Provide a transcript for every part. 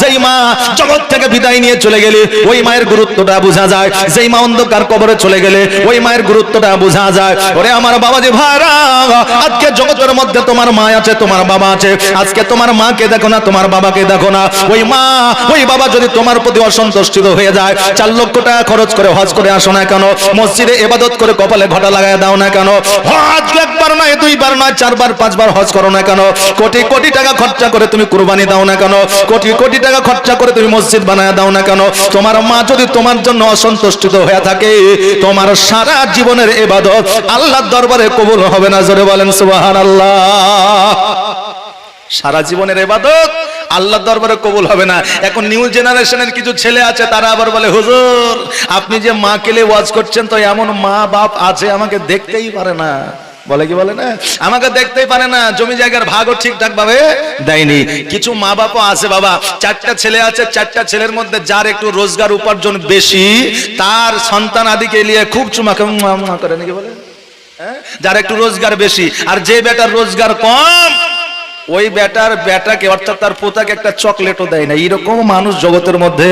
যেই মা জগৎ থেকে বিদায় নিয়ে চলে গেলে ওই মায়ের গুরুত্বটা বোঝা যায়। যেই মা অন্ধকার কবরে চলে গেলে ওই মায়ের গুরুত্বটা বোঝা যায়। ওরে আমার বাবাজি ভাইরা, আজকে জগতের মধ্যে তোমার মা আছে, তোমার বাবা আছে। আজকে তোমার মাকে দেখো না, তোমার বাবাকে দেখো না। ওই মা ওই বাবা যদি তোমার প্রতি অসন্তুষ্ট হয়ে যায়, 4 লক্ষ টাকা খরচ করে হজ করে আসো না কেন, মসজিদে ইবাদত করে কপালে ঘটা লাগায় দাও না কেন, হজ একবার নয়, 2 বার নয়, 4 বার 5 বার হজ করো না কেন, কোটি কোটি টাকা খরচা করে তুমি কুরবানি দাও না কেন, কোটি কোটি টাকা খরচা করে তুমি মসজিদ বানায় দাও না কেন, তোমার মা যদি তোমার জন্য অসন্তুষ্ট হয়ে থাকে, তোমার সারা জীবনের ইবাদত আল্লাহর দরবারে কবুল হবে না। জোরে বলেন সুবহানাল্লাহ। সারা জীবনের ইবাদত আল্লাহর দরবারে কবুল হবে না। এখন নিউ জেনারেশনের কিছু ছেলে আছে, তারা আবার বলে হুজুর আপনি যে মা কেলে ওয়াজ করছেন, তো এমন মা বাপ আছে আমাকে দেখতেই পারে না। বলে কি বলে না, আমাকে দেখতেই পারে না, জমি জায়গার ভাগও ঠিকঠাক ভাবে দেয়নি। কিছু মা বাপও আছে বাবা, 4টা ছেলে আছে, 4টা ছেলের মধ্যে যার একটু রোজগার উপার্জন বেশি, তার সন্তান আদিকে নিয়ে খুব চুমাকে করে নাকি বলে, যার একটু রোজগার বেশি, আর যে বেটার রোজগার কম ওই বেটাকে অর্থাৎ তার পোতাকে একটা চকলেটও দেয় না। এরকম মানুষ জগতের মধ্যে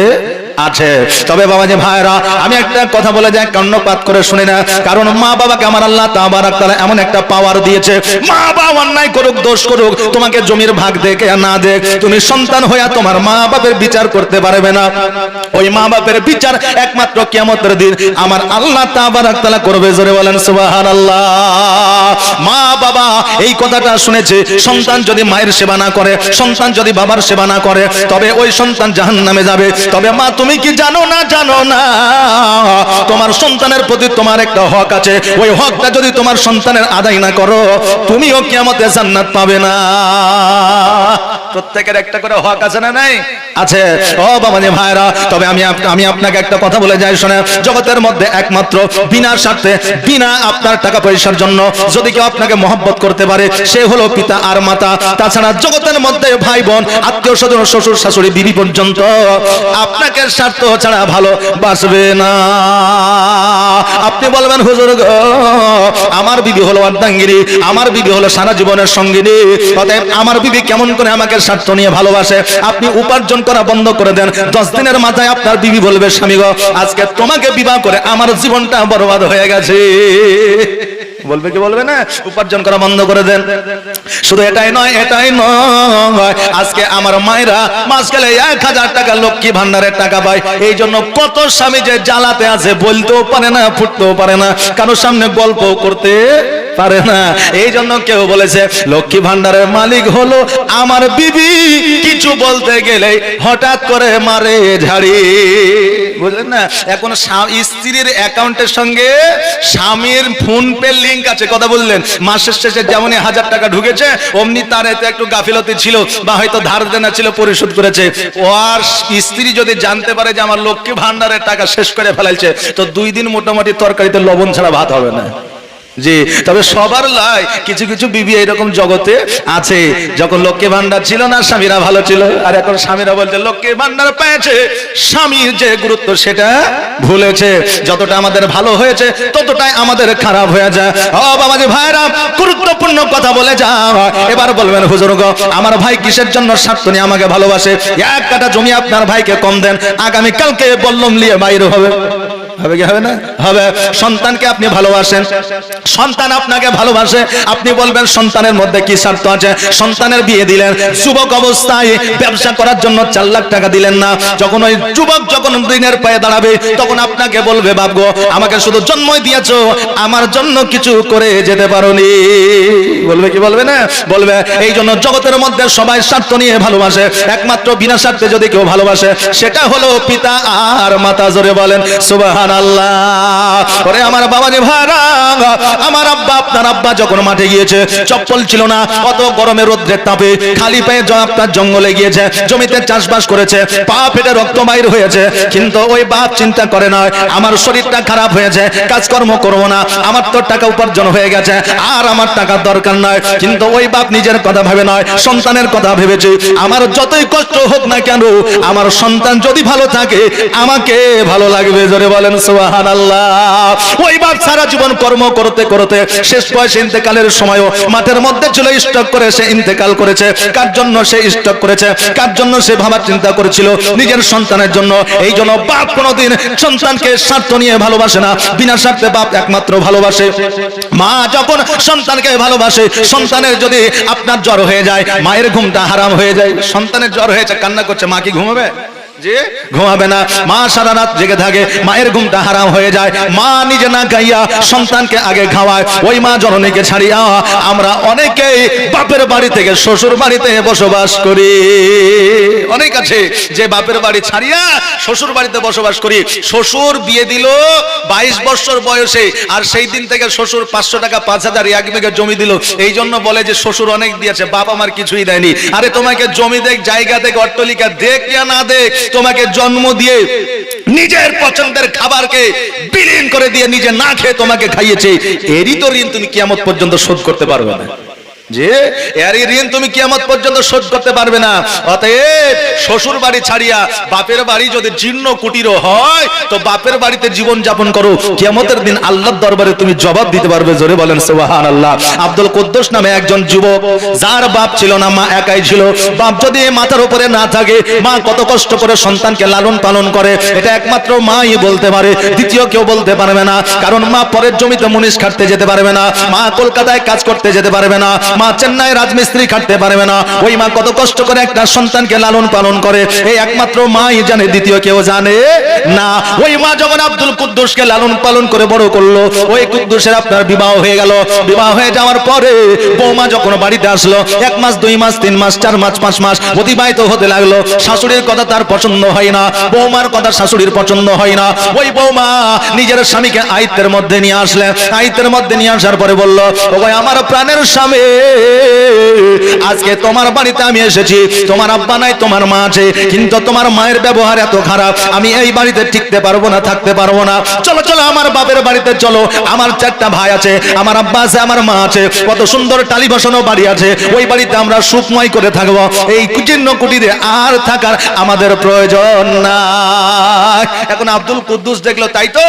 আছে। তবে বাবাজি ভাইরা, আমি একটা কথা বলে যাই, কর্ণপাত করে শুনে না, কারণ মা বাবাকে আমার আল্লাহ তাবারাক তাআলা এমন একটা পাওয়ার দিয়েছে, মা বাবা অন্যায় করুক, দোষ করুক, তোমাকে জমির ভাগ দেখে না দেখ, তুমি সন্তান হইয়া তোমার মা বাপের বিচার করতে পারবে না। ওই মা বাপের বিচার একমাত্র কিয়ামতের দিন আমার আল্লাহ তাবারাক তাআলা করবে। জোরে বলেন সুবহানাল্লাহ। মা বাবা এই কথাটা শুনেছে, সন্তান যদি মায়ের সেবা না করে, সন্তান যদি বাবার সেবা না করে, তবে ওই সন্তান জাহান্নামে যাবে। তবে মা তুমি কি জানো না, জানো না তোমার সন্তানের প্রতি তোমার একটা হক আছে, ওই হকটা যদি তোমার সন্তানের আদায় না করো, তুমিও কিয়ামতে জান্নাত পাবে না। প্রত্যেকের একটা করে হক আছে না নাই? আছে। ও বাবাজি ভাইরা, তবে আমি আপনাকে একটা কথা বলে যাই শোনেন, জগতের মধ্যে একমাত্র বিনা স্বার্থে, বিনা আপনার টাকা পয়সার জন্য যদি কেউ আপনাকে মহব্বত করতে পারে, সে হলো পিতা আর মাতা। তাছাড়া জগতের মধ্যে ভাই বোন, আত্মীয় স্বজন, শ্বশুর শাশুড়ি, বিবি পর্যন্ত আপনাকে স্বার্থ ছাড়া ভালো বাসবে না। আপনি বলবেন হুজুর গো আমার বিবি হলো অর্ধাঙ্গিনী, আমার বিবি হলো সারা জীবনের সঙ্গিনী, অতএব আমার বিবি কেমন করে আমাকে স্বার্থ নিয়ে ভালোবাসে। আপনি উপার্জন করা বন্ধ করে দেন, 10 দিনের মাথায় আপনার বিবি বলবে স্বামী গো আজকে তোমাকে বিবাহ করে আমার জীবনটা বরবাদ হয়ে গেছে। বলবে কি বলবে না? উপার্জন করা বন্ধ করে দেন। শুধু এটাই নয়, এটাই নয়, আজকে আমার মায়েরা মাস গেলে 1000 টাকা লক্ষ্মী ভান্ডারের টাকা পায়। এই জন্য কত স্বামী যে জ্বালাতে আছে, বলতেও পারে না, ফুটতেও পারে না, কারোর সামনে গল্প করতে পারে না। এই জন্য কেউ বলেছে লক্ষ্মী ভান্ডারের মালিক হলো আমার বিবি, কিছু বলতে গেলে হঠাৎ করে মারে ঝাড়ি। বুঝলেন না? এখন স্ত্রীর অ্যাকাউন্টের সঙ্গে স্বামীর ফোন পে লিংক আছে। কথা বললেন, মাসের শেষে যেমনই 1000 টাকা ঢুকেছে, অমনি তার এতে একটু গাফিলতি ছিল বা হয়তো ধার দেনা ছিল, পরিশোধ করেছে। ওর স্ত্রী যদি জানতে পারে যে আমার লক্ষ্মী ভান্ডারের টাকা শেষ করে ফেলাইছে, তো 2 দিন মোটামুটি তরকারিতে লবণ ছাড়া ভাত হবে না। জি, তবে সবার লাই কিছু কিছু বিবি এরকম জগতে আছে, যখন লক্ষ্মী ভান্ডার ছিল না স্বামীরা ভালো ছিল, আর এখন স্বামীরা বলছে লক্ষ্মী ভান্ডার পেয়েছে, স্বামীর যে গুরুত্ব সেটা ভুলেছে। যতটা আমাদের ভালো হয়েছে ততটাই আমাদের খারাপ হয়ে যায়। ও বাবাজি ভাইরা, গুরুত্বপূর্ণ কথা বলে যাও। এবার বলবেন হুজুর গো আমার ভাই কিসের জন্য স্বার্থ নিয়ে আমাকে ভালোবাসে, 1 কাঠা জমি আপনার ভাইকে কম দেন, আগামী কালকে বল্লম নিয়ে বাইরে হবে। হবে কি হবে না? হবে। সন্তানকে আপনি ভালোবাসেন, সন্তান আপনাকে ভালোবাসে, আপনি বলবেন সন্তানের মধ্যে কি স্বার্থ আছে। সন্তানের বিয়ে দিলেন, যুবক অবস্থায় ব্যবসা করার জন্য 4 লাখ টাকা দিলেন না, যখন ওই যুবক যখন দিনের পায়ে দাঁড়াবে, তখন আপনাকে বলবে বাপ গো আমাকে শুধু জন্মই দিয়েছো, আমার জন্য কিছু করে যেতে পারোনি। বলবে কি বলবে না? বলবে। এই জন্য জগতের মধ্যে সবাই স্বার্থ নিয়ে ভালোবাসে, একমাত্র বিনা স্বার্থে যদি কেউ ভালোবাসে সেটা হলো পিতা আর মাতা। জোরে বলেন সুবহানাল্লাহ। ওরে আমার বাবাজি ভাইরা, আমার আব্বা, আপনার আব্বা যখন মাঠে গিয়েছে, চপ্পল ছিল না, কত গরমে রোদ্রের তাপে খালি পায়ে আপনার জঙ্গলে গিয়েছে, জমিতে চাষবাস করেছে, পা ফেটে রক্ত বাইর হয়েছে, কিন্তু ওই বাপ চিন্তা করে না আমার শরীরটা খারাপ হয়েছে, কাজকর্ম করবো না, আমার তো টাকা উপার্জন হয়ে গেছে, আর আমার টাকার দরকার নয়। কিন্তু ওই বাপ নিজের কথা ভেবে নয়, সন্তানের কথা ভেবেছে, আমার যতই কষ্ট হোক না কেন আমার সন্তান যদি ভালো থাকে আমাকে ভালো লাগবে। জোরে বলেন সুবহানাল্লাহ। ওই বাপ সারা জীবন কর্ম করতে করতে শেষ বয়সে ইন্তেকালের সময়ও মাঠের মধ্যে ছিল স্টক করে সে ইন্তেকাল করেছে। কার জন্য সে স্টক করেছে, কার জন্য সে ভাবার চিন্তা করেছিল? নিজের সন্তানের জন্য। এই জন্য বাপ কোনোদিন সন্তানকে স্বার্থ নিয়ে ভালোবাসে না, বিনা স্বার্থে বাপ একমাত্র ভালোবাসে। মা যখন সন্তানকে ভালোবাসে, সন্তানের যদি আপনার জ্বর হয়ে যায়, মায়ের ঘুমটা হারাম হয়ে যায়। সন্তানের জ্বর হয়েছে, কান্না করছে, মা কি ঘুমাবে? যে ঘুমাবে না। মা সারা রাত জেগে থাকে, মায়ের ঘুমটা হারাম হয়ে যায়। মা নিজে না খাইয়া সন্তানকে আগে খাওয়ায়। ওই মা জননীকে ছাড়িয়া আমরা অনেকেই বাপের বাড়ি থেকে শ্বশুর বাড়িতে বসবাস করি। অনেক আছে যে বাপের বাড়ি ছাড়িয়া শ্বশুর বাড়িতে বসবাস করি। শ্বশুর বিয়ে দিল 22 বছর বয়সে, আর সেই দিন থেকে শ্বশুর 500 টাকা 5000 এক বিঘা জমি দিল। এই জন্য বলে যে শ্বশুর অনেক দিয়েছে, বাপ আমার কিছুই দেয়নি। আরে তোমাকে জমি দেখ, জায়গা দেখ, অট্টালিকা দেখ या না দেখ, তোমাকে জন্ম দিয়ে নিজের পছন্দের খাবারকে বিলীন করে দিয়ে নিজে না খেয়ে তোমাকে খাইয়েছে। এরই তো ঋণ তুমি কিয়ামত পর্যন্ত শোধ করতে পারবে না। যে এরই ঋণ তুমি কিয়ামত পর্যন্ত শোধ করতে পারবে না। অতএব শ্বশুর বাড়ি ছাড়িয়া বাপের বাড়ি যদি জীর্ণ কুটিরও হয়, তো বাপের বাড়িতে জীবন যাপন করো। কিয়ামতের দিন আল্লাহর দরবারে তুমি জবাব দিতে পারবে। জোরে বলেন সুবহানাল্লাহ। আব্দুল কুদ্দুস নামে একজন যুবক, যার বাপ ছিল না, মা একাই ছিল। বাপ যদি মাথার উপরে না থাকে, মা কত কষ্ট করে সন্তানকে লালন পালন করে, এটা একমাত্র মাই বলতে পারে, দ্বিতীয় কেউ বলতে পারবে না। কারণ মা পরের জমিতে মুনিশ খাটতে যেতে পারবে না, মা কলকাতায় কাজ করতে যেতে পারবে না, মা চেন্নাই রাজমিস্ত্রি খাটতে পারবে না। ওই মা কত কষ্ট করে একটা সন্তানকে লালন পালন করে, এই একমাত্র মাই জানে, দ্বিতীয় কেউ জানে না। ওই মা যখন আব্দুল কুদ্দুসকে লালন পালন করে বড় করলো, ওই কুদ্দুসের আপনার বিবাহ হয়ে গেল। বিবাহ হয়ে যাওয়ার পরে বৌমা যখন বাড়িতে আসলো, 1 মাস 2 মাস 3 মাস 4 মাস 5 মাস অতিবাহিত হতে লাগলো। শাশুড়ির কথা তার পছন্দ হয় না, বৌমার কথা শাশুড়ির পছন্দ হয় না। ওই বৌমা নিজের স্বামীকে আয়ত্তের মধ্যে নিয়ে আসলেন। আয়ত্তের মধ্যে নিয়ে আসার পরে বলল, ওগো আমার প্রাণের স্বামী, আজকে তোমার বাড়িতে আমি এসেছি। তোমার আব্বা নাই, তোমার মা আছে, কিন্তু তোমার মায়ের ব্যবহার এত খারাপ, আমি এই বাড়িতে টিকতে পারবো না, থাকতে পারবো না। চলো চলো আমার বাপের বাড়িতে চলো। আমার 4টা ভাই আছে, আমার আব্বা আছে, আমার মা আছে, কত সুন্দর টালি বসানো বাড়ি আছে। ওই বাড়িতে আমরা সুখময় করে থাকবো। এই জীর্ণ কুটিরে আর থাকার আমাদের প্রয়োজন নাই। এখন আব্দুল কুদ্দুস দেখলো, তাই তো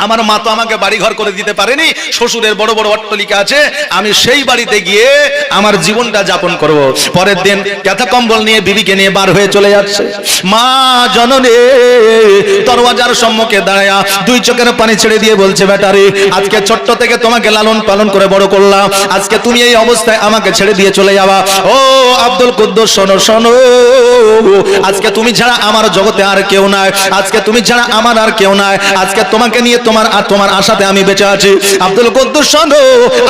আমার মা তো আমাকে বাড়ি ঘর করে দিতে পারেনি, শ্বশুরের বড় বড় অট্টালিকা আছে, আমি সেই বাড়িতে গিয়ে আমার জীবনটা যাপন করব। পরের দিন কাঁথা কম্বল নিয়ে বিবিকে নিয়ে বার হয়ে চলে যাচ্ছে। মা জননী দরওয়াজার সম্মুখে দাঁড়ায়া 2 চোখের পানি ছেড়ে দিয়ে বলছে, বেটারে আজকে ছোট্ট থেকে তোমাকে লালন পালন করে বড় করলাম, আজকে তুমি এই অবস্থায় আমাকে ছেড়ে দিয়ে চলে যাবা। ও আব্দুল কুদ্দুস শোনো শোনো, আজকে তুমি ছাড়া আমার জগতে আর কেউ নাই, আজকে তুমি ছাড়া আমার আর কেউ নাই, আজকে তোমাকে নিয়ে তোমার আশাতে আমি বেঁচে আছি। আব্দুল কুদ্দুস শোনো,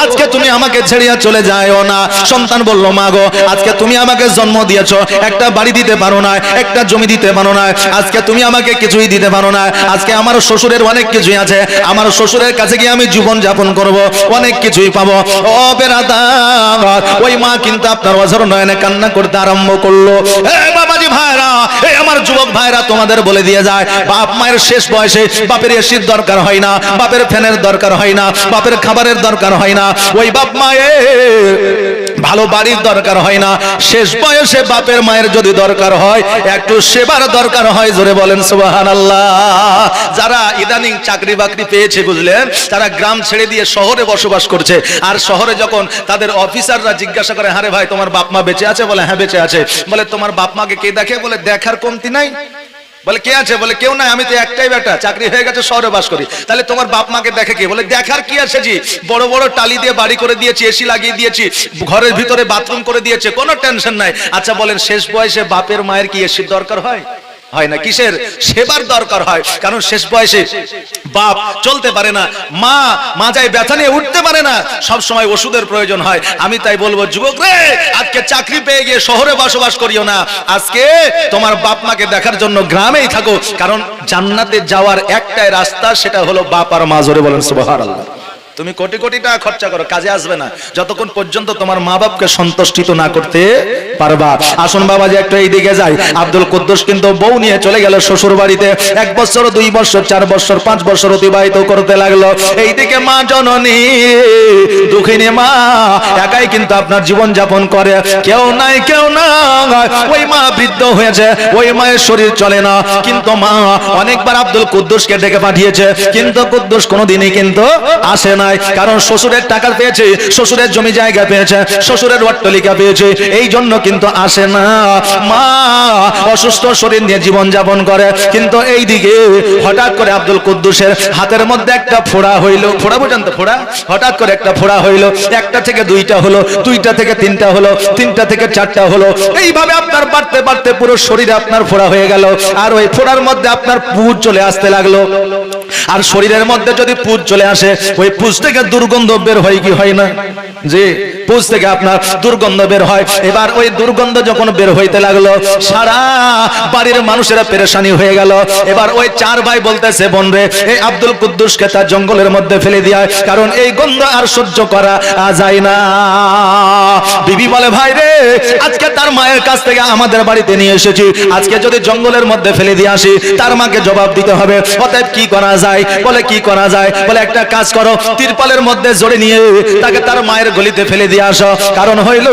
আজকে তুমি আমাকে ছেড়িয়া চলে যাও না। সন্তান বলল, মা গো আজকে তুমি আমাকে জন্ম দিয়েছো, একটা বাড়ি দিতে পারো না, একটা জমি দিতে পারো না, আজকে তুমি আমাকে কিছুই দিতে পারো না। আজকে আমার শ্বশুরের অনেক কিছুই আছে, আমার শ্বশুরের কাছে গিয়ে আমি জীবন যাপন করব, অনেক কিছুই পাবো। ও বেরাদার, ওই মা কিন্তু আপনার অঝর নয়নে কান্না করতে আরম্ভ করলো। বাবাজি ভাইরা, এই আমার যুবক ভাইরা, তোমাদের বলে দিয়ে যায়, বাপ মায়ের শেষ বয়সে বাপের এসির দরকার হয় না, বাপের ফ্যানের দরকার হয় না, বাপের খাবারের দরকার হয় না, ওই বাপ মায়ের ভালো বাড়ির দরকার হয় না। শেষ বয়সে বাপের মায়ের যদি দরকার হয়, একটু সেবার দরকার হয়। জোরে বলেন সুবহানাল্লাহ। যারা ইদানিং চাকরি বাকরি পেয়েছে বুঝলেন, তারা গ্রাম ছেড়ে দিয়ে শহরে বসবাস করছে। আর শহরে যখন তাদের অফিসাররা জিজ্ঞাসা করে, হ্যাঁ রে ভাই তোমার বাপ মা বেঁচে আছে? বলে হ্যাঁ বেঁচে আছে। বলে তোমার বাপ মাকে কে দেখে? বলে দেখার কমতি নাই। বলে কে আছে? বলে কেউ নাই, আমি তো একটাই বেটা, চাকরি হয়ে গেছে, শহরে বাস করি। তাহলে তোমার বাপ মাকে দেখে কে? বলে দেখার কি আছে জি, বড় বড় টালি দিয়ে বাড়ি করে দিয়েছি, এসি লাগিয়ে দিয়েছি, ঘরের ভিতরে বাথরুম করে দিয়েছে, কোনো টেনশন নাই। আচ্ছা বলেন, শেষ বয়সে বাপের মায়ের কি এসির দরকার হয়? হয় না। কিসের? সেবার দরকার হয়। কারণ শেষ বয়সে বাপ চলতে পারে না, মা মাজায় ব্যথা নিয়ে উঠতে পারে না, সব সময় ওষুধের প্রয়োজন হয়। আমি তাই বলবো, যুবক রে, আজকে চাকরি পেয়ে গিয়ে শহরে বসবাস করিও না, আজকে তোমার বাপ মাকে দেখার জন্য গ্রামেই থাকো। কারণ জান্নাতে যাওয়ার একটাই রাস্তা, সেটা হলো বাপ আর মা। জোরে বলেন সুবহানাল্লাহ। তুমি কোটি কোটি টাকা খরচা করো, কাজে আসবে না যতক্ষণ পর্যন্ত তোমার মা বাপকে সন্তুষ্টিত না করতে পারবা। আসুন বাবা যে একটু এই দিকে যাই। আব্দুল কুদ্দুস কিন্তু বউ নিয়ে চলে গেল শ্বশুর বাড়িতে। 1 বছর 2 বছর 4 বছর 5 বছর অতিবাহিত করতে লাগলো। এইদিকে মা জননী দুঃখিনী মা একাই কিন্তু আপনার জীবন যাপন করে, কেউ নাই কেউ না। ওই মা বৃদ্ধ হয়েছে, ওই মায়ের শরীর চলে না, কিন্তু মা অনেকবার আব্দুল কুদ্দুসকে ডেকে পাঠিয়েছে, কিন্তু কুদ্দুস কোনোদিনই কিন্তু আসে নাই। কারণ শ্বশুরের টাকা পেয়েছে, শ্বশুরের জমি জায়গা পেয়েছে, শ্বশুরের অট্টালিকা পেয়েছে, এই জন্য কিন্তু আসে না। মা অসুস্থ শরীর নিয়ে জীবন যাপন করে। কিন্তু এইদিকে হঠাৎ করে আব্দুল কুদ্দুসের হাতের মধ্যে একটা ফোড়া হইল। ফোড়া বুঝেন তো? ফোড়া হঠাৎ করে একটা ফোড়া হইল। 1টা থেকে 2টা হলো, 2টা থেকে 3টা হলো, 3টা থেকে 4টা হলো। এইভাবে আপনার বাড়তে বাড়তে পুরো শরীরে আপনার ফোড়া হয়ে গেল। আর ওই ফোড়ার মধ্যে আপনার পুঁজ চলে আসতে লাগলো। আর শরীরের মধ্যে যদি পুঁজ চলে আসে, ওই পুঁজ থেকে দুর্গন্ধ বের হয় কি হয় না? জি, পুঁজ থেকে আপনার দুর্গন্ধ বের হয়। এবার ওই দুর্গন্ধ যখন বের হইতে লাগলো, সারা বাড়ির মানুষেরা পেরেশানি হয়ে গেল। এবার ওই 4 ভাই বলতেছে, বোন রে, এই আব্দুল কুদ্দুসকে তার জঙ্গলের মধ্যে ফেলে দিয়ে, কারণ এই গন্ধ আর সহ্য করা যায় না। বিবি বলে, ভাই রে, আজকে তার মায়ের কাছ থেকে আমাদের বাড়িতে নিয়ে এসেছি, আজকে যদি জঙ্গলের মধ্যে ফেলে দিয়ে আসি তার মাকে জবাব দিতে হবে। অতএব কি করা যায়? বলে কি করা যায়? বলে একটা কাজ করো, তিরপালের মধ্যে জড়ে নিয়ে তাকে তার মায়ের গলিতে ফেলে দিয়ে আসো। কারণ হইল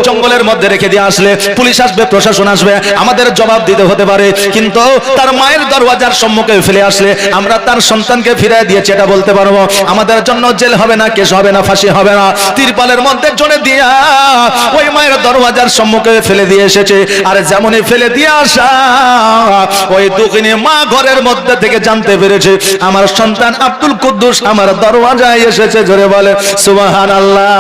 জঙ্গলের মধ্যে রেখে দিয়ে আসলে পুলিশ আসবে, প্রশাসন আসবে, আমাদের জবাব দিতে হতে পারে। কিন্তু তার মায়ের দরওয়াজার সম্মুখে ফেলে আসলে আমরা তার সন্তানকে ফিরিয়ে দিয়েছি এটা বলতে পারবো। আমাদের জন্য জেল হবে না, কেস হবে না, ফাঁসি হবে না। তিরপালের মধ্যে জড়ে দিয়া ওই মায়ের দরওয়াজার সম্মুখে ফেলে দিয়ে এসেছে। আর যেমনই ফেলে দিয়ে আসা, ওই দুঃখিনী মা ঘরের মধ্যে থেকে জানতে পেরেছে আমার সন্তান আব্দুল কুদ্দুস আমার দরওয়াজায় এসেছে। জোরে বলে সুবহানাল্লাহ।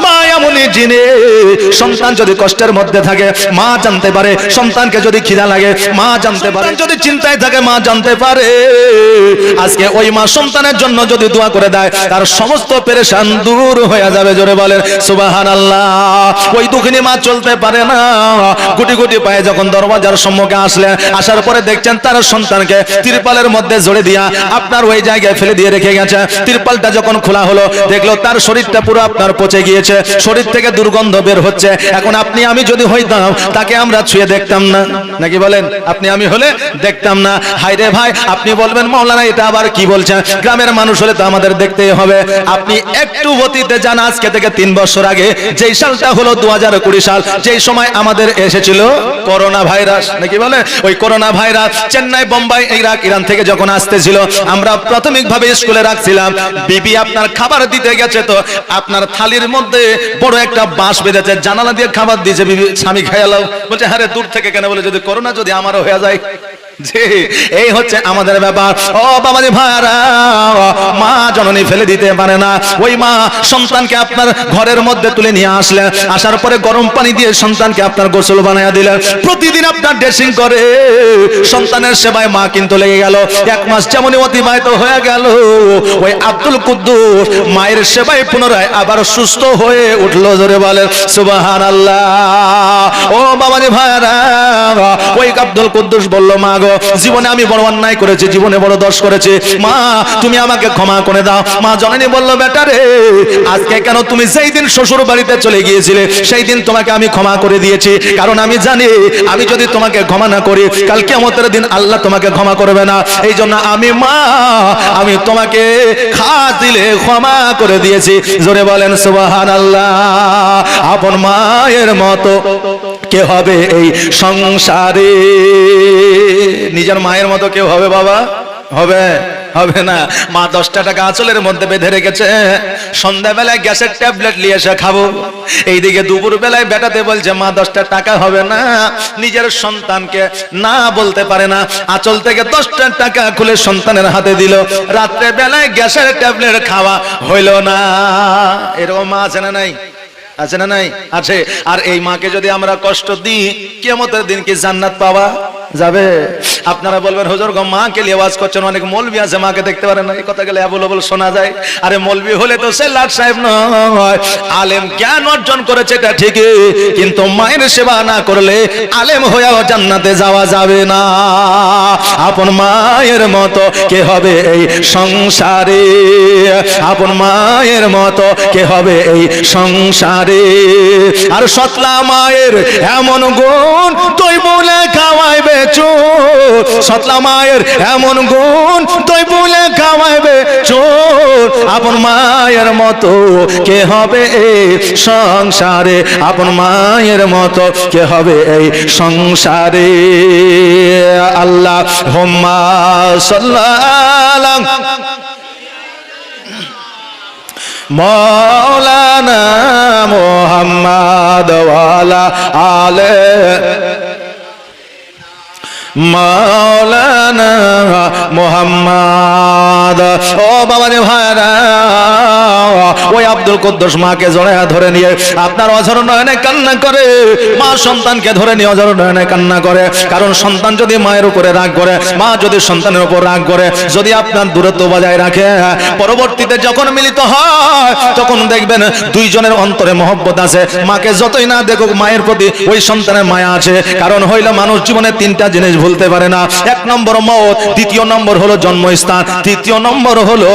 মা এমনই জিনিস, সন্তান যদি কষ্টের মধ্যে থাকে মা জানতে পারে, সন্তানকে যদি খিদা লাগে মা জানতে পারে, যদি চিন্তায় থাকে মা জানতে পারে। আজকে ওই মা সন্তানের জন্য যদি দোয়া করে দেয়, তার সমস্ত পেরেশান দূর হয়ে যাবে। জোরে বলেন সুবহানাল্লাহ। ওই দুঃখিনী মা চলতে পারে না, গুটি গুটি পায়ে যখন দরওয়াজার সম্মুখে আসলেন, আসার পরে দেখছেন তার সন্তানকে তিরপালের মধ্যে জড়ে দিয়া আপনার ওই জায়গায় ফেলে দিয়ে রেখে গেছে। তিরপালটা যখন খোলা হলো, দেখলো তার শরীরটা পুরো আপনার পচে গিয়েছে, শরীর থেকে দুর্গন্ধ বের হচ্ছে। এখন আপনি আমি যদি হইতাম, তাকে আমরা ছুঁয়ে দেখতাম না, নাকি বলেন? আপনি আমি হলে দেখতাম না। হায়রে ভাই, আপনি বলবেন মাওলানা এটা আবার কি বলছেন? গ্রামের মানুষ হলে তো আমাদের দেখতেই হবে। আপনি একটু অতীতে যান, আজকে থেকে 3 বছর আগে, যেই সালটা হলো 2020 সাল, যেই সময় আমাদের এসেছিল করোনা ভাইরাস, নাকি বলে? ওই corona virus Chennai, Bombay, Iraq, Iran থেকে যখন আসতেছিল, আমরা প্রাথমিকভাবে স্কুলে রাখছিলাম। বিবি আপনার খাবার দিতে গেছে, তো আপনার থালির মধ্যে বড় একটা বাঁশ বেঁধেছে, জানালা দিয়ে খাবার দিয়েছে। বিবি, স্বামী খাইয়ালাও। বলছে, হ্যাঁ রে, দূর থেকে কেন? বলে, যদি করোনা যদি আমারও হয়ে যায়। জি, এই হচ্ছে আমাদের ব্যাপার। ও বাবাজি ভাইরা, মা জননী ফেলে দিতে পারে না। ওই মা সন্তানকে আপনার ঘরের মধ্যে তুলে নিয়ে আসলেন, আসার পরে গরম পানি দিয়ে সন্তানকে আপনার গোসল বানাইয়া দিলেন। প্রতিদিন আপনার ড্রেসিং করে সন্তানের সেবায় মা কিন্তু লেগে গেল। 1 মাস যেমনই অতিবাহিত হয়ে গেল, ওই আব্দুল কুদ্দুস মায়ের সেবায় পুনরায় আবার সুস্থ হয়ে উঠলো। জোরে বলেন সুবহানাল্লাহ। ও বাবাজি ভাইরা, ওই আব্দুল কুদ্দুস বলল, মা গো, জীবনে আমি বড় অন্যায় করেছি, জীবনে বড় দোষ করেছি, মা তুমি আমাকে ক্ষমা করে দাও। মা জননী বলল, বেটা রে, আজকে কেন? তুমি সেই দিন শ্বশুর বাড়িতে চলে গিয়েছিলে, সেই দিন তোমাকে আমি ক্ষমা করে দিয়েছি। কারণ আমি জানি, আমি যদি তোমাকে ক্ষমা না করি, কাল কিয়ামতের দিন আল্লাহ তোমাকে ক্ষমা করবে না। এই জন্য আমি মা, আমি তোমাকে খাস দিলে ক্ষমা করে দিয়েছি। জোরে বলেন সুবহানাল্লাহ। আপন মায়ের মতো কে হবে এই সংসারে? নিজের মায়ের মতো কেউ হবে বাবা? হবে? হবে না। মা 10টা টাকা আঁচলের মধ্যে বেঁধে রেখেছে, সন্ধ্যাবেলায় গ্যাসের ট্যাবলেট নিয়ে এসে খাবো। এইদিকে দুপুর বেলায় বেটাতে বলছে, মা 10টা টাকা হবে না। নিজের সন্তানকে না বলতে পারে না, আঁচল থেকে 10টা টাকা খুলে সন্তানের হাতে দিল। রাত্রে বেলায় গ্যাসের ট্যাবলেট খাওয়া হইল না। এরকম মা আছে না নাই? আছে না নাই? আছে। আর এই মাকে যদি আমরা কষ্ট দিই, কিয়ামতের দিন কি জান্নাত পাওয়া যাবে? আপনারা বলবেন হুজুর গো মাকে নিয়ে ওয়াজ করছেন, অনেক মৌলবি আছে মাকে দেখতে পারে না, এই কথা গেলে অ্যাভেলেবল শোনা যায়। আরে মৌলবি হলে তো সে লাট সাহেব নয়, আলেম জ্ঞান অর্জন করেছে এটা ঠিকই, কিন্তু মায়ের সেবা না করলে আলেম হয়েও জান্নাতে যাওয়া যাবে না। আপন মায়ের মতো কে হবে এই সংসারে, আপন মায়ের মতো কে হবে এই সংসারে। আর সতলা মায়ের এমন গুণ তুই বলে খাওয়াইবে চোর, সতলা মায়ের এমন গুণ তুই বলে খাওয়াইবে চোর। আপন মায়ের মতো কে হবে এই সংসারে, আপন মায়ের মতো কে হবে এই সংসারে। আল্লাহ হুম্মা সাল্লাল্লাহু মৌলানা মুহাম্মদ ওয়ালা আলে মৌলানা মুহাম্মদ। ও বাবা রে ভাইরা, ওই আব্দুল কুদ্দুস মাকে জড়ায়া ধরে নিয়ে আপনার অঝর নয়নে কান্না করে, মা সন্তানকে ধরে নিয়ে অঝর নয়নে কান্না করে। কারণ সন্তান যদি মায়ের উপরে রাগ করে, মা যদি সন্তানের উপর রাগ করে, যদি আপনার দূরত্ব বজায় রাখে, পরবর্তীতে যখন মিলিত হয় তখন দেখবেন দুইজনের অন্তরে মহব্বত আছে। মাকে যতই না দেখুক মায়ের প্রতি ওই সন্তানের মায়া আছে। কারণ হইল মানুষ জীবনে তিনটা জিনিস ভুলতে পারে না, এক নম্বর মওত, দ্বিতীয় নম্বর হলো জন্মস্থান, তৃতীয় নম্বর হলো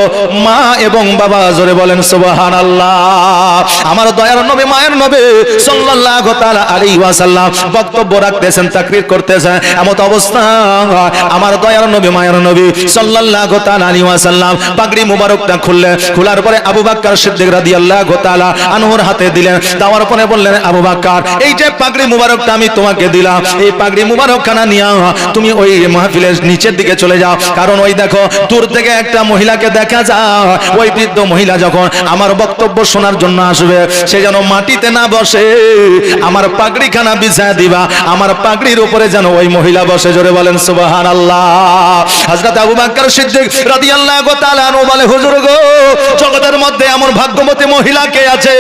মা এবং বাবা। জোরে বলেন সুবহানাল্লাহ। আমার দয়ার নবী মায়ের নবী সাল্লাল্লাহু তাআলা আলাইহি ওয়াসাল্লাম বক্তব্য রাখতেছেন, তাকরীর করতেছেন, এমত অবস্থা আমার দয়ার নবী মায়ের নবী সাল্লাল্লাহু তাআলা আলাইহি ওয়াসাল্লাম পাগড়ি মুবারকটা খুললেন। খোলার পরে আবু বকর সিদ্দিক রাদিয়াল্লাহু তাআলা আনহুর হাতে দিলেন। দেওয়ার পরে বললেন, আবু বকর এই যে পাগড়ি মুবারকটা আমি তোমাকে দিলাম, এই পাগড়ি মুবারকখানা নিয়ে তুমি ওই মাহফিলের নিচের দিকে চলে যাও। কারণ ওই দেখো দূর থেকে একটা মহিলাকে দেখা যায়, ওই বৃদ্ধ মহিলা যখন আমার বক্তব্য শোনার জন্য আসবে সে যেন মাটিতে না বসে, আমার পাগড়িখানা বিছায় দিবা, আমার পাগড়ির উপরে যেন ওই মহিলা বসে। জোরে বলেন সুবহানাল্লাহ। হযরত আবু বকর সিদ্দিক রাদিয়াল্লাহু তাআলা আনহু বলে, হুজুর গো জগতের মধ্যে এমন ভাগ্যবতী মহিলা কে আছে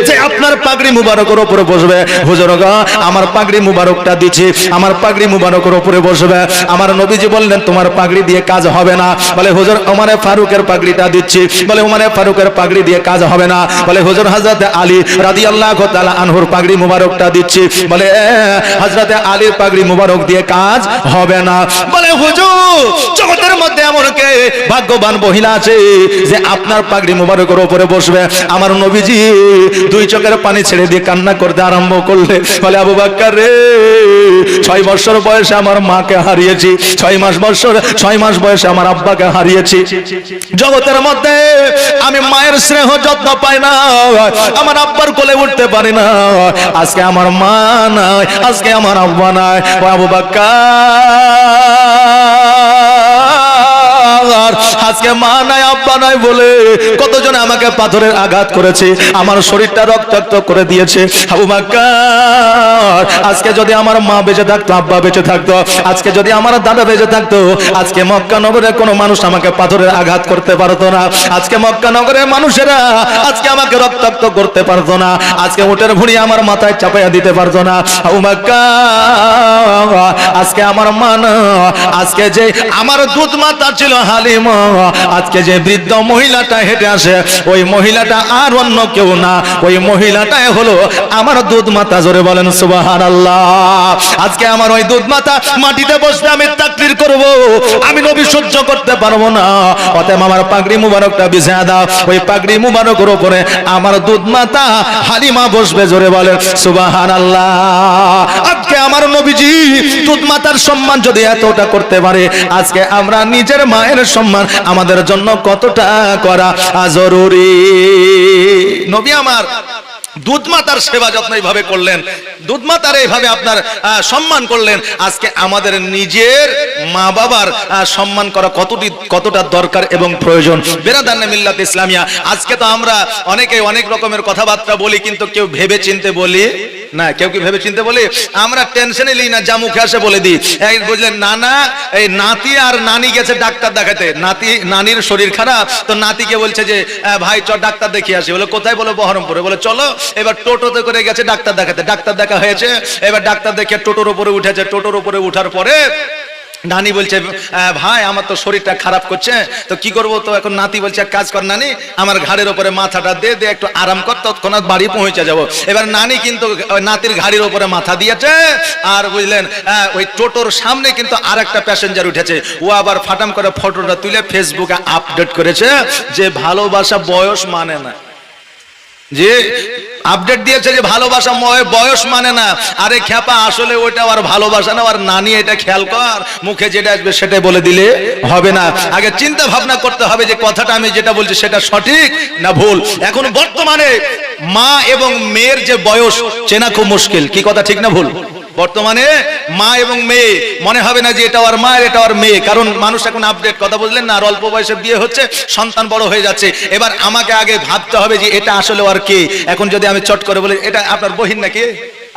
যে আপনার পাগড়ি মুবারকের উপরে বসবে? হুজুর গো আমার পাগড়ি মুবারকটা দিছি, আমার পাগড়ি মুবারকের উপরে বসবে। আমার নবীজি বললেন, তোমার পাগড়ি দিয়ে কাজ হবে না। বলে, হুজুর ওমরে ফারুকের পাগড়িটা দিচ্ছি। বলে, ওমরে ফারুকের পাগড়ি দিয়ে কাজ হবে না। বলে, হুজুর হযরত আলী রাদিয়াল্লাহু তাআলা আনহুর পাগড়ি মুবারকটা দিচ্ছি। বলে, হযরত আলীর পাগড়ি মুবারক দিয়ে কাজ হবে না। বলে, হুজুর জগতের মধ্যে এমন কে ভাগ্যবান মহিলা আছে যে আপনার পাগড়ি মুবারকের উপরে বসবে? আমার নবীজি দুই চোখের পানি ছেড়ে দিয়ে কান্না করতে আরম্ভ করলে। বলে, আবু বকর রে, 6 বছর বয়সে আমার মাকে হারিয়েছি, 6 মাস বয়সে আমার আব্বাকে হারিয়েছি। জগতের মধ্যে আমি মায়ের স্নেহ যত্ন পাই না, আমার আব্বার কোলে উঠতে পারি না। আজকে আমার মা নাই, আজকে আমার আব্বা নাই। আবু বকর আজকে মা নাই আব্বা নাই বলে কতজন আমাকে পাথরের আঘাত করেছে, আমার শরীরটা রক্তাক্ত করে দিয়েছে। আবু বকর আজকে যদি আমার মা বেঁচে থাকতো, আব্বা বেঁচে থাকতো, আজকে যদি আমার দাদা বেঁচে থাকতো, আজকে মক্কা নগরে কোনো মানুষ আমাকে পাথরের আঘাত করতে পারতো না। আজকে মক্কা নগরের মানুষেরা আজকে আমাকে রক্তাক্ত করতে পারতো না। আজকে উটের ভুঁড়ি আমার মাথায় চাপাইয়া দিতে পারতো না। আবু বকর আজকে আমার মা না, আজকে যে আমার দুধ মাতা ছিল হালিমা, আজকে যে বৃদ্ধ মহিলাটা হেঁটে আসে ওই মহিলাটা আর অন্য কেউ না, ওই মহিলাটাই হলো আমার দুধ মাতা। জোরে বলেন সুবহানাল্লাহ। আজকে আমার ওই দুধ মাতা মাটিতে বসলে আমি তাকবীর করব, আমি নবী সহ্য করতে পারবো না। অতএব আমার পাগড়ি মুবারকটা বিছায়া দাও, ওই পাগড়ি মুবারকের উপরে আমার দুধ মাতা হালিমা বসবে। জোরে বলেন সুবহানাল্লাহ। আজকে আমার নবীজি দুধ মাতার সম্মান যদি এতটা করতে পারে, আজকে আমরা নিজের মায়ের সম্মান আমাদের জন্য কতটা করা জরুরি। নবী আমার দুধ মাতার সেবা যত্ন এইভাবে করলেন, দুধ মাতার এইভাবে আপনার সম্মান করলেন। আজকে আমাদের নিজের মা বাবার সম্মান করা কতটা দরকার এবং প্রয়োজন। বেরাদানে মিল্লাত ইসলামিয়া, আজকে তো আমরা অনেকে অনেক রকমের কথাবার্তা বলি, কিন্তু কেউ ভেবে চিনতে বলি না। কেউ কি ভেবে চিনতে বলি? আমরা টেনশনে নিই না, যা মুখে আসে বলে দিই। বুঝলেন, নানা এই নাতি আর নানি গেছে ডাক্তার দেখাতে, নানির শরীর খারাপ, তো নাতিকে বলছে যে ভাই চ ডাক্তার দেখিয়ে আসি। বলে কোথায়? বলে বহরমপুরে। বলে চলো। এবার টোটোতে করে গেছে ডাক্তার দেখাতে, ডাক্তার দেখা হয়েছে। এবার ডাক্তার দেখে টোটোর উপরে উঠেছে। টোটোর উপরে উঠার পরে নানি বলছে ভাই আমার তো শরীরটা খারাপ করছে, তো কি করবো? তো এখন নাতি বলছে এক কাজ কর নানি, আমার ঘাড়ের উপরে মাথাটা দে দে, একটু আরাম কর, তৎক্ষণাৎ বাড়ি পৌঁছে যাবো। এবার নানি কিন্তু নাতির ঘাড়ির উপরে মাথা দিয়েছে, আর বুঝলেন ওই টোটোর সামনে কিন্তু আর একটা প্যাসেঞ্জার উঠেছে। ও আবার ফাটাম করে ফটোটা তুলে ফেসবুকে আপডেট করেছে যে ভালোবাসা বয়স মানে না, যে আপডেট দিয়েছে যে ভালোবাসা বয়স মানে না। আরে খ্যাপা, আসলে ওইটা আর ভালোবাসা না, আর নানি এটা খেয়াল কর, মুখে যেটা আসবে সেটাই বলে দিলে হবে না। আগে চিন্তা ভাবনা করতে হবে যে কথাটা আমি যেটা বলছি সেটা সঠিক না ভুল। এখন বর্তমানে মা এবং মেয়ের যে বয়স চেনা খুব মুশকিল। কি কথা ঠিক না ভুল? বর্তমানে মা এবং মেয়ে মনে হবে না যে এটা আর মা এটা আর মেয়ে, কারণ মানুষ এখন আপডেট, কথা বুঝলেন না? আর অল্প বয়সে বিয়ে হচ্ছে, সন্তান বড় হয়ে যাচ্ছে। এবার আমাকে আগে ভাবতে হবে যে এটা আসলে আর কে। এখন যদি আমি চট করে বলি এটা আপনার বহিন নাকি,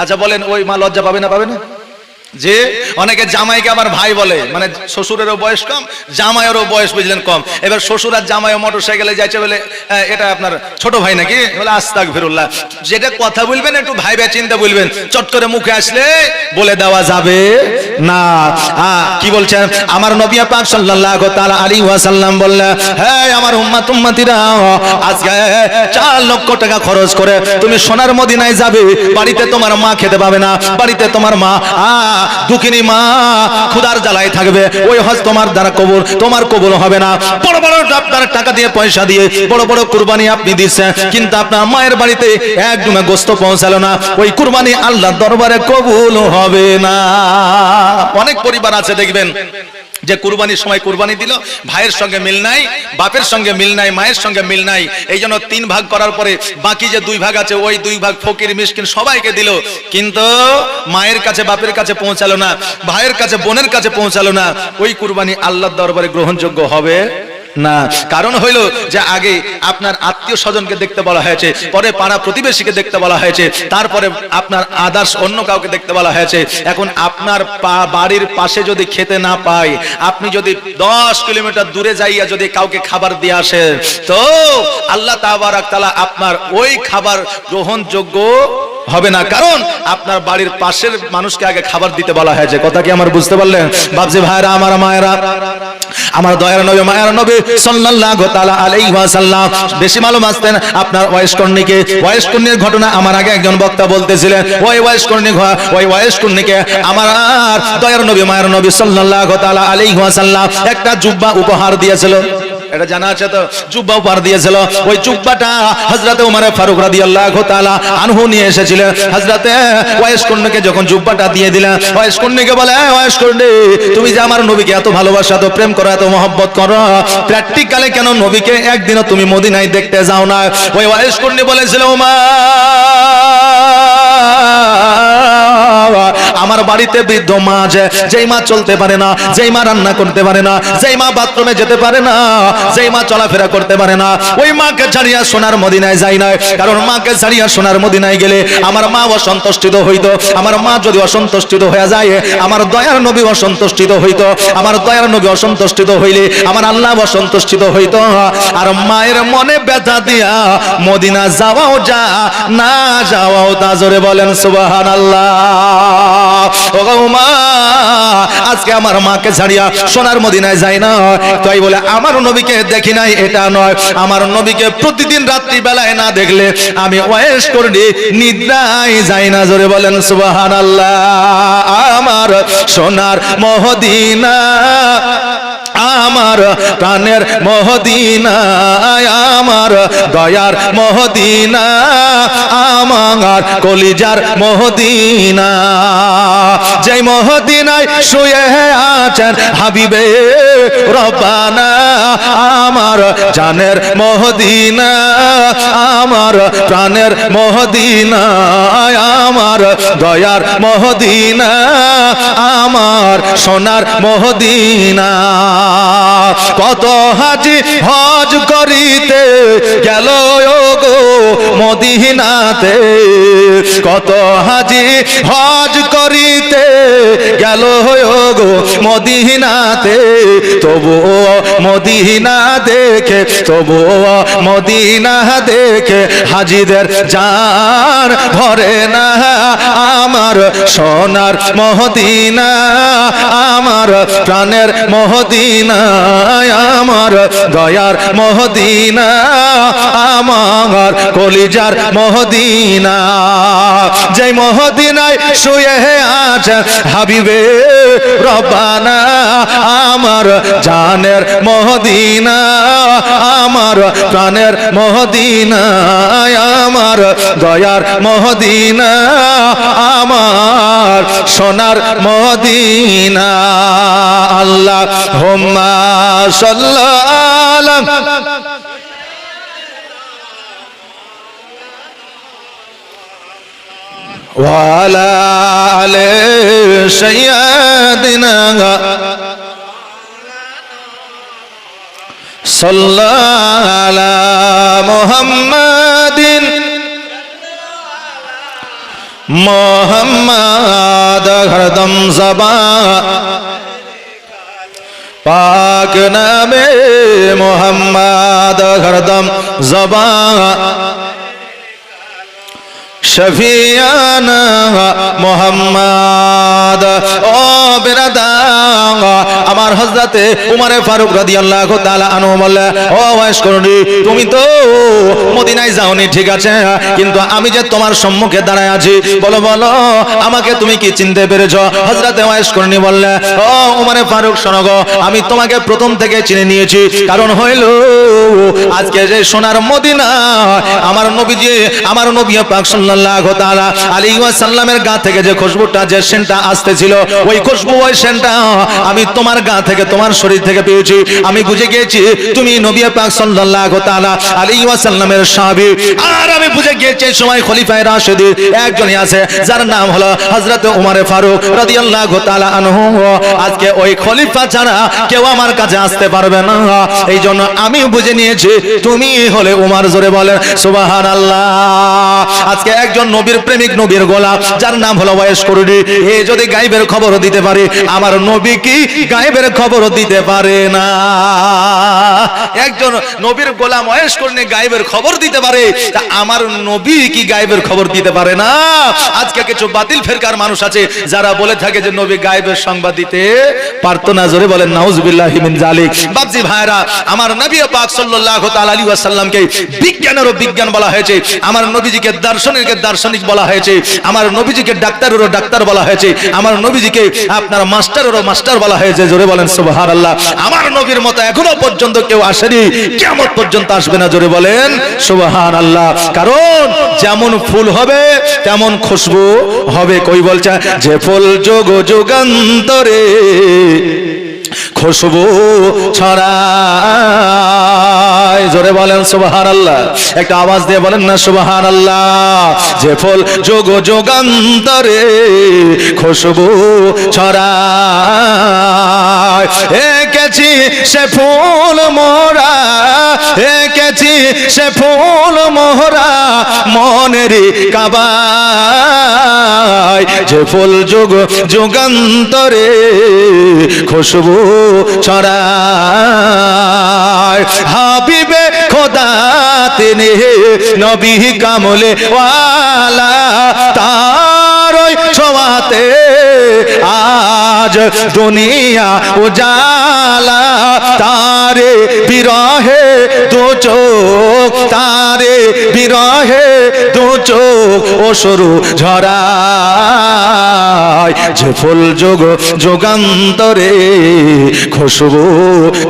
আচ্ছা বলেন, ওই মা লজ্জা পাবে না? পাবে না? যে অনেকে জামাইকে আবার ভাই বলে, মানে শ্বশুরেরও বয়স কম, জামাইয়েরও বয়স বুঝলেন কম। এবার শ্বশুর আর জামাইও মোটর সাইকেলে যাইছে বলে এটা আপনার ছোট ভাই নাকি, বলে আস্তাগফিরুল্লাহ। যেটা কথা বলবেন একটু ভাইবে চিন্তা বলবেন, চট করে মুখে আসলে বলে দেওয়া যাবে না। কি বলছেন আমার নবী পাক সাল্লাল্লাহু তাআলা আলাইহি ওয়াসাল্লাম বললেন, হ্যাঁ আমার উম্মত উম্মতিরা, আজকে 4 লক্ষ টাকা খরচ করে তুমি সোনার মদিনায় যাবে, বাড়িতে তোমার মা খেতে পাবে না, বাড়িতে তোমার মা দুঃখিনী মা ক্ষুধার জ্বালায় থাকবে, ওই হজ তোমার দ্বারা কবুল, তোমার কবুল হবে না। বড় বড় আপনার টাকা দিয়ে পয়সা দিয়ে বড় বড় কুরবানি আপনি দিচ্ছেন, কিন্তু আপনার মায়ের বাড়িতে একদমে গোশত পৌঁছালো না, ওই কুরবানি আল্লাহর দরবারে কবুল হবে না। অনেক পরিবার আছে দেখবেন যে কুরবানির সময় কুরবানি দিল, ভাইয়ের সঙ্গে মিল নাই, বাপের সঙ্গে মিল নাই, মায়ের সঙ্গে মিল নাই, এই জন্য 3 ভাগ করার পরে বাকি যে 2 ভাগ আছে ওই 2 ভাগ ফকির মিসকিন সবাইকে দিল, কিন্তু মায়ের কাছে বাপের কাছে পৌঁছালো না, ভাইয়ের কাছে বোনের কাছে পৌঁছালো না। ওই কুরবানি আল্লাহর দরবারে গ্রহণযোগ্য হবে না। কারণ হইল যে আগে আপনার আত্মীয় স্বজনকে দেখতে বলা হয়েছে, পরে পাড়া প্রতিবেশীকে দেখতে বলা হয়েছে, তারপরে আপনার আদার্স অন্য কাউকে দেখতে বলা হয়েছে। এখন আপনার বাড়ির পাশে যদি খেতে না পায়, আপনি যদি 10 কিলোমিটার দূরে যাইয়া যদি কাউকে খাবার দিয়ে আসেন, তো আল্লাহ তাবারাক তাআলা আপনার ওই খাবার গ্রহণযোগ্য হবে না, কারণ আপনার বাড়ির পাশের মানুষকে আগে খাবার দিতে বলা হয়েছে। কথা কি আমার বুঝতে পারলেন? বাপজি ভাইরা, আমার মায়েরা, আমার দয়ার নবী মায়ের নবী সাল্লাল্লাহু তাআলা আলাইহি ওয়াসাল্লাম বেশি মালুম আসতেন আপনার ওয়াইসকর্ণীকে। ওয়াইসকর্ণীর ঘটনা আমার আগে একজন বক্তা বলতেছিলেন, ওই ওয়াইসকর্ণীকে আমার দয়ার নবী মায়ের নবী সাল্লাল্লাহু তাআলা আলাইহি ওয়াসাল্লাম একটা জুব্বা উপহার দিয়েছিল। এটা জানা আছে তো, জুব্বা উপহার দিয়েছিল। ওই জুব্বাটা হযরতে ওমর ফারুক রাদিয়াল্লাহু তাআলা আনহু নিয়ে এসেছিলেন। হযরতে ওয়াইসকর্ণীকে যখন জুব্বাটা দিয়ে দিলেন, ওয়াইসকর্ণীকে বলে, ওয়াইসকর্ণী তুমি যে আমার নবীকে এত ভালোবাসো, এত প্রেম করো, এত মহব্বত করো, প্র্যাকটিক্যালি কেন নবীকে একদিনও তুমি মদিনায় দেখতে যাও না? ওই ওয়াইসকর্ণী বলেছিল, আমার বাড়িতে বৃদ্ধ মা আছে, যেই মা চলতে পারে না, যেই মা রান্না করতে পারে না, যেই মা বাথরুমে যেতে পারে না, যেই মা চলাফেরা করতে পারে না, ওই মাকে ছাড়িয়া সোনার মদিনায় যাই না। কারণ মাকে ছাড়িয়া সোনার মদিনায় গেলে আমার মা অসন্তুষ্টিত হইতো। আমার মা যদি অসন্তুষ্টিত হয়ে যায়, আমার দয়ার নবী অসন্তুষ্টিত হইতো। আমার দয়ার নবী অসন্তুষ্টিত হইলে আমার আল্লাহ অসন্তুষ্টিত হইতো। আর মায়ের মনে ব্যথা দিয়া মদিনা যাওয়াও যা, না যাওয়াও তা। জোরে বলেন সুবহানাল্লাহ। আজকে আমার মাকে ছাড়িয়া সোনার মদিনায় যাই না, তাই বলে আমার নবীকে দেখি নাই এটা নয়। আমার নবীকে প্রতিদিন রাত্রি বেলায় না দেখলে আমি ওয়াইস করি, নিদ্রায় যাই না। জোরে বলেন সুবহানাল্লাহ। আমার সোনার মদিনা, আমার প্রাণের মদিনা, আমার দয়ার মদিনা, আমার কলিজার মদিনা, যেই মদিনায় শুয়ে আছেন হাবিবে রব্বানা, আমার জানের মদিনা, আমার প্রাণের মদিনা, আমার দয়ার মদিনা, আমার সোনার মদিনা। কত হাজি হজ করিতে গেল গো মদিনাতে, কত হাজি হজ করিতে গেল গো মদিনাতে, তবুও মদিনা দেখে, তবুও মদিনা দেখে হাজিদের জান ভরে না। আমার সোনার মদিনা, আমার আমার প্রাণের মদিনা, আমার দয়ার মদিনা, আমার কলিজার মদিনা, যেই মদিনায় শুয়ে আছে হাবিবে রব্বানা, আমার জানের মদিনা, আমার প্রাণের মদিনা, আমার দয়ার মদিনা, আমার সোনার মদিনা। আল্লাহুম্মা সাল্লি ওয়া আলা আলি সাইয়্যিদিনা সাল্লাল্লাহু আলা মুহাম্মাদিন মোহাম্মদ হরদম জবা পাক নামে মোহাম্মদ হরদম জবা শফিয়ানা মোহাম্মদ। ও বেরাদার, আমার হযরতে উমরে ফারুক রাদিয়াল্লাহু তাআলা আনহু বলে, ও ওয়াইস করুনি, তুমি তো মদিনায় যাওনি ঠিক আছে, কিন্তু আমি যে তোমার সম্মুখে দাঁড়ায় আছি, বলো বলো আমাকে তুমি কি চিনতে পেরেছো? হযরতে ওয়াইস করুনি বললে, ও উমরে ফারুক শোনো গো, আমি তোমাকে প্রথম থেকে চিনে নিয়েছি, কারণ হইল আজকে যে সোনার মদিনা আমার নবীজি, আমার নবী পাক সাল্লাল্লাহু তাআলা আলাইহি ওয়াসাল্লামের গা থেকে যে খুশবুটা, যে সেন্টটা আসতেছিল, ওই খুশবু, ওই সেন্টটা আমি তোমার গা থেকে, তোমার শরীর থেকে পেয়েছি। আমি বুঝে গিয়েছি তুমি নবী পাক সাল্লাল্লাহু তাআলা আলাইহি ওয়াসাল্লামের সাহাবী, আর আমি বুঝে গিয়েছি সময় খলিফায়ে রাশিদিন একজনই আছে যার নাম হলো হযরত উমর ফারুক রাদিয়াল্লাহু তাআলা আনহু। আজকে ওই খলিফা ছাড়া কেউ আমার কাছে আসতে পারবে না, এই জন্য আমি বুঝে নিয়েছি তুমি হলে উমর। জোরে বলেন সুবহানাল্লাহ। আজকে একজন নবীর প্রেমিক, নবীর গোলাম, যার নাম হলো ওয়াইস করুনি, এ যদি গায়েবের খবর দিতে পারে, আমার নবী কি গায়েবের খবর দিতে পারে না? একজন নবীর গোলাম ওয়াইস করুনি গায়েবের খবর দিতে পারে, তা আমার নবী কি গায়েবের খবর দিতে পারে না? আজকে কিছু বাতিল ফেরকার মানুষ আছে যারা বলে থাকে যে নবী গায়েবের সংবাদ দিতে পারতো না। জোরে বলেন নাউজুবিল্লাহি মিন যালিক। বাপজি ভাইরা, আমার নবী পাক সাল্লাল্লাহু তাআলা আলাইহি ওয়াসাল্লামকে বিজ্ঞানেরও বিজ্ঞান বলা হয়েছে, আমার নবীজিকে দার্শনিকের দার্শনিক বলা হয়েছে, আমার নবীজিকে ডাক্তারেরও ডাক্তার বলা হয়েছে, আমার নবীজিকে আপনার মাস্টারেরও মাস্টার বলা হয়েছে। জোরে বলেন সুবহানাল্লাহ। আমার নবীর মতো এখনো পর্যন্ত কেউ আসেনি, কিয়ামত পর্যন্ত আসবে না। জোরে বলেন সুবহানাল্লাহ। কারণ যেমন ফুল হবে তেমন খুশবু হবে। কই বলছে যে ফুল যোগ যুগান্তরে খুশবু ছড়ায়। জোরে বলেন সুবহানাল্লাহ। একটা আওয়াজ দিয়ে বলেন না সুবহানাল্লাহ। যে ফুল যোগ যুগান্তরে খুশবু ছড়ায়, এঁকেছি সে ফুল মোরা, এঁকেছি সে ফুল মোরা মনেরই কাবায়। যে ফুল যোগ যুগান্তরে খুশবু ছড়ায়, হাবিবে খোদা তিনি নবী কামলে ওয়ালা, তারই ছোঁয়াতে আজ দুনিয়া উজালা। তারে বিরহে দু চোখ, তারে বিরহে দু চোখ অশ্রু ঝরায়। যে ফুল যোগ যুগান্তরে খুশবু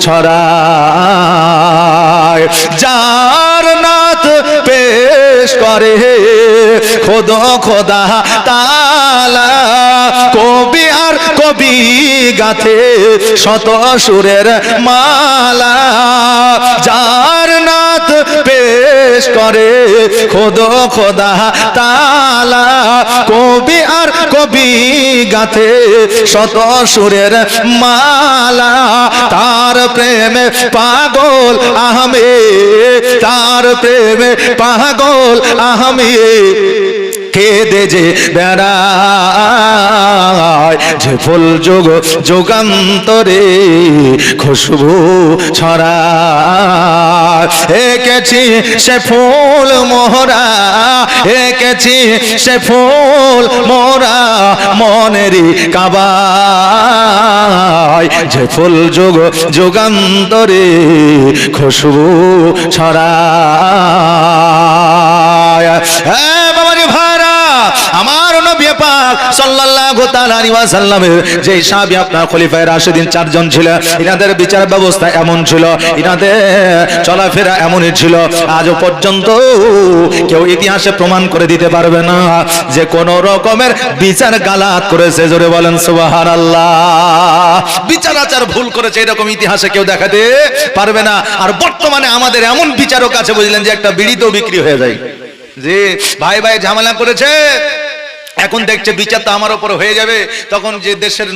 ছড়ায়, যার নাত পেশ করে খোদা খোদা তাআলা, কবি আর কবি গাথে শত সুরের মালা। যার নাত পেশ করে খোদা খোদা তাআলা, কবি আর কবি গাথে শত সুরের মালা। তার প্রেমে পাগল আহমে, তার প্রেমে পাগল আহমে কেঁদে যে বেড়ায়। যে ফুল যোগ যুগান্তরে খুশবু ছড়ায়, এঁকেছি সে ফুল মোহরা, এঁকেছি সে ফুল মোরা মনেরই কাবায়। যে ফুল যুগ যুগান্তরে খুশবু ছড়ায়। হ্যাঁ বাবাজি ভাইরা, আমার নবী পাক সাল্লাল্লাহু তাআলা আলাইহি ওয়াসাল্লামের যে সাহাবী আপনার খলিফায়ে রাশিদিন চারজন ছিল, ইনাদের বিচার ব্যবস্থা এমন ছিল, ইনাদের চলাফেরা এমনই ছিল, আজও পর্যন্ত কেউ ইতিহাসে প্রমাণ করে দিতে পারবে না যে কোন রকমের বিচার গালাত করেছে। জোরে বলেন সুবহানাল্লাহ। বিচার আচার ভুল করেছে এরকম ইতিহাসে কেউ দেখাতে পারবে না। আর বর্তমানে আমাদের এমন বিচারক আছে বুঝলেন যে একটা বিড়ি তো বিক্রি হয়ে যায়, যে ভাই ভাই ঝামেলা করেছে, এখন দেখছে বিচার তো আমার উপর হয়ে যাবে, তখন যে দেশের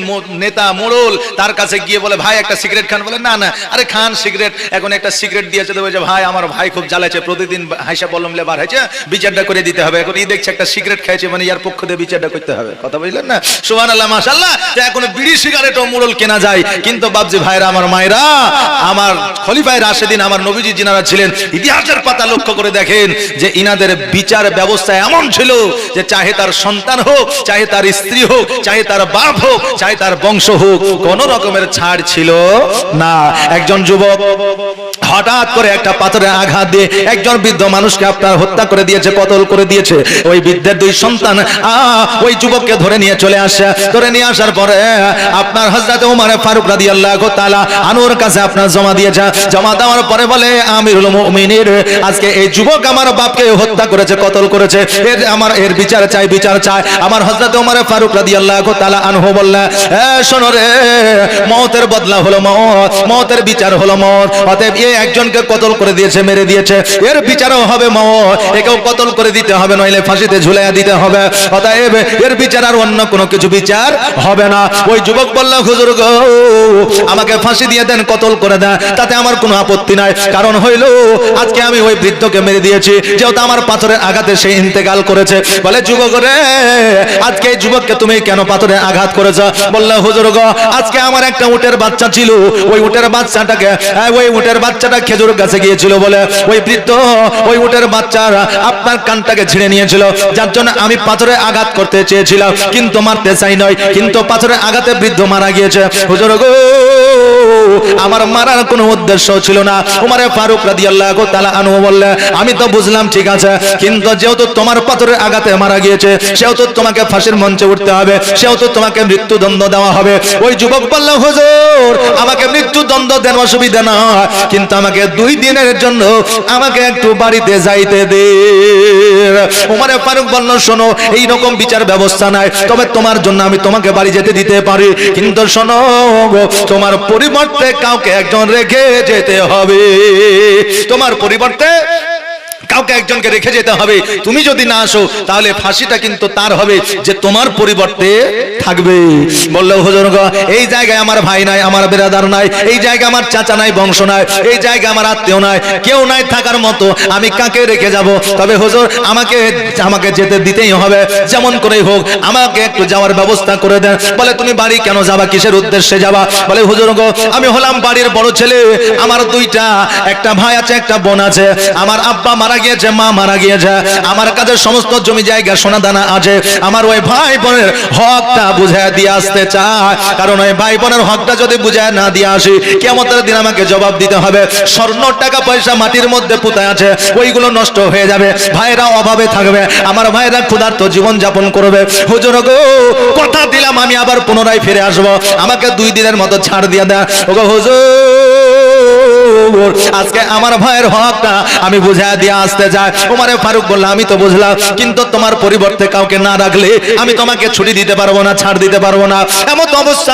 নেতা মোড়ল তার কাছে গিয়ে বলে ভাই একটা সিগারেট খান, বলে না না আরে খান সিগারেট, এখন একটা সিগারেট দিয়েছে তো বলছে ভাই আমার ভাই খুব জ্বালাচ্ছে, প্রতিদিন হাইসা বললাম লেবার হয়েছে, বিচারটা করে দিতে হবে। এখন দেখছে একটা সিগারেট খাইছে, মানে ইয়ার পক্ষ দিয়ে বিচারটা করতে হবে। কথা বুঝলেন না? সুবহানাল্লাহ মাশাআল্লাহ। এখন বিড়ি সিগারেটও মোড়ল কেনা যায়, কিন্তু বাবজি ভাইরা আমার মায়েরা, আমার খলিফায়ে রাশিদিন আমার নবীজি যিনারা ছিলেন, ইতিহাসের পাতা লক্ষ্য করে দেখেন যে ইনাদের বিচার ব্যবস্থা এমন ছিল যে চাহে তার সন্তান হোক, চাহে তার স্ত্রী হোক, চাহে তার বাপ হোক, চাহে তার বংশ হোক, কোন রকমের ছাড় ছিল না। একজন যুবক হঠাৎ করে একটা পাথরে আঘাত দিয়ে একজন বৃদ্ধ মানুষকে আপনার হত্যা করে দিয়েছে, কতল করে দিয়েছে। ওই বৃদ্ধের দুই সন্তান ওই যুবককে ধরে নিয়ে চলে আসে। ধরে নিয়ে আসার পরে আপনার হযরত ওমর ফারুক রাদিয়াল্লাহু তাআলা আনুর কাছে আপনার জমা দিয়েছে। জমা দেওয়ার পরে বলে আমিরুল মুমিনিন, আজকে এই যুবক আমার বাপকে হত্যা করেছে, কতল করেছে, এর বিচার চাই, বিচার চাই। আমার হযরত ওমর ফারুক রাদিয়াল্লাহু তাআলা আনহু বললেন, শোনো রে, মওতের বদলা হলো মওত, মওতের বিচার হলো মওত। অতএব এই একজনকে কতল করে দিয়েছে, মেরে দিয়েছে, এর বিচারও হবে মওত, একেও কতল করে দিতে হবে, নইলে ফাঁসিতে ঝুলাইয়া দিতে হবে। অতএব এর বিচার আর অন্য কোনো কিছু বিচার হবে না। ওই যুবক বলল, হুজুর গো, আমাকে ফাঁসি দিয়ে দেন, কতল করে দেন, তাতে আমার কোনো আপত্তি নাই। কারণ হইল আজকে আমি ওই বৃদ্ধকে মেরে দিয়েছি, যেহেতু আমার পাথরের আঘাতে সে ইন্তেকাল করেছে। বলে যুবক রে, আজকে এই যুবককে তুমি কেন পাথরে আঘাত করেছো? বলল হুজুর গো, আজকে আমার একটা উটের বাচ্চা ছিল, ওই উটের বাচ্চাটা খেজুর গাছে গিয়েছিল বলে ওই বৃদ্ধ ওই উটের বাচ্চার আপনার কানটাকে ছিঁড়ে নিয়েছিল, যার জন্য আমি পাথরে আঘাত করতে চেয়েছিলাম, কিন্তু মারতে চাই নয়, কিন্তু পাথরে আঘাতে বৃদ্ধ মারা গিয়েছে। হুজুর গো, আমার মারার কোনো উদ্দেশ্য ছিল না। ওমর ফারুক রাদিয়াল্লাহু তাআলা আনহু বললে, আমি তো বুঝলাম ঠিক আছে, কিন্তু যেহেতু তোমার পাথরের আঘাতে মারা গিয়েছে, সেহেতু তোমাকে ফাঁসির মঞ্চে উঠতে হবে, সেহেতু তোমাকে মৃত্যুদণ্ড দেওয়া হবে। ওই যুবক বলল, হুজুর আমাকে মৃত্যুদণ্ড দেন, অসুবিধা না, কিন্তু আমাকে 2 দিনের জন্য আমাকে একটু বাড়িতে যাইতে দে। ওমর ফারুক বলল, শোনো, এই রকম বিচার ব্যবস্থা নাই, তবে তোমার জন্য আমি তোমাকে বাড়ি যেতে দিতে পারি, কিন্তু শোনো, তোমার পরিবর্তে কাউকে একজন রেখে যেতে হবে, তোমার পরিবর্তে কাউকে একজনকে রেখে যেতে হবে। তুমি যদি না আসো তাহলে ফাঁসিটা কিন্তু তার হবে যে তোমার পরিবর্তে থাকবে। বললো হুজুর গো, এই জায়গায় আমার ভাই নাই, আমার বিরাদার নাই, এই জায়গায় আমার চাচা নাই, বংশ নাই, এই জায়গায় আমার আত্মীয় নাই, কেউ নাই থাকার মতো, আমি কাকে রেখে যাব? তবে হুজুর আমাকে যেতে দিতেই হবে, যেমন করেই হোক আমাকে একটু যাওয়ার ব্যবস্থা করে দেন। বলে তুমি বাড়ি কেন যাবা, কিসের উদ্দেশ্যে যাবা? বলে হুজুর গো, আমি হলাম বাড়ির বড় ছেলে, আমার 2টা, একটা ভাই আছে, একটা বোন আছে, আমার আব্বা মারা গিয়েছে, মা মারা গিয়েছে, আমার কাছে সমস্ত জমি জায়গা সোনা দানা আছে, আমার ওই ভাই বোনের হকটা বুঝায় দিয়ে আসতে চায়, কারণ ওই ভাই বোনের হকটা যদি বুঝায় না দিয়ে আসি, কিয়ামতের দিন আমাকে জবাব দিতে হবে। স্বর্ণ টাকা পয়সা মাটির মধ্যে পুঁতে আছে, ওইগুলো নষ্ট হয়ে যাবে, ভাইরা অভাবে থাকবে, আমার ভাইরা ক্ষুধার্ত জীবন যাপন করবে। হুজুর গো, কথা দিলাম আমি আবার পুনরায় ফিরে আসবো, আমাকে 2 দিনের মতো ছাড় দিয়ে দেন। ওগো হুজুর, আজকে আমার ভাইয়ের হকটা আমি বুঝায় দিয়ে আসতে যাই। ওমর ফারুক বলল, আমি তো বুঝলাম, কিন্তু তোমার পরিবর্তে কাউকে না রাখলে আমি তোমাকে ছুটি দিতে পারবো না, ছাড় দিতে পারবো না। এমন অবস্থা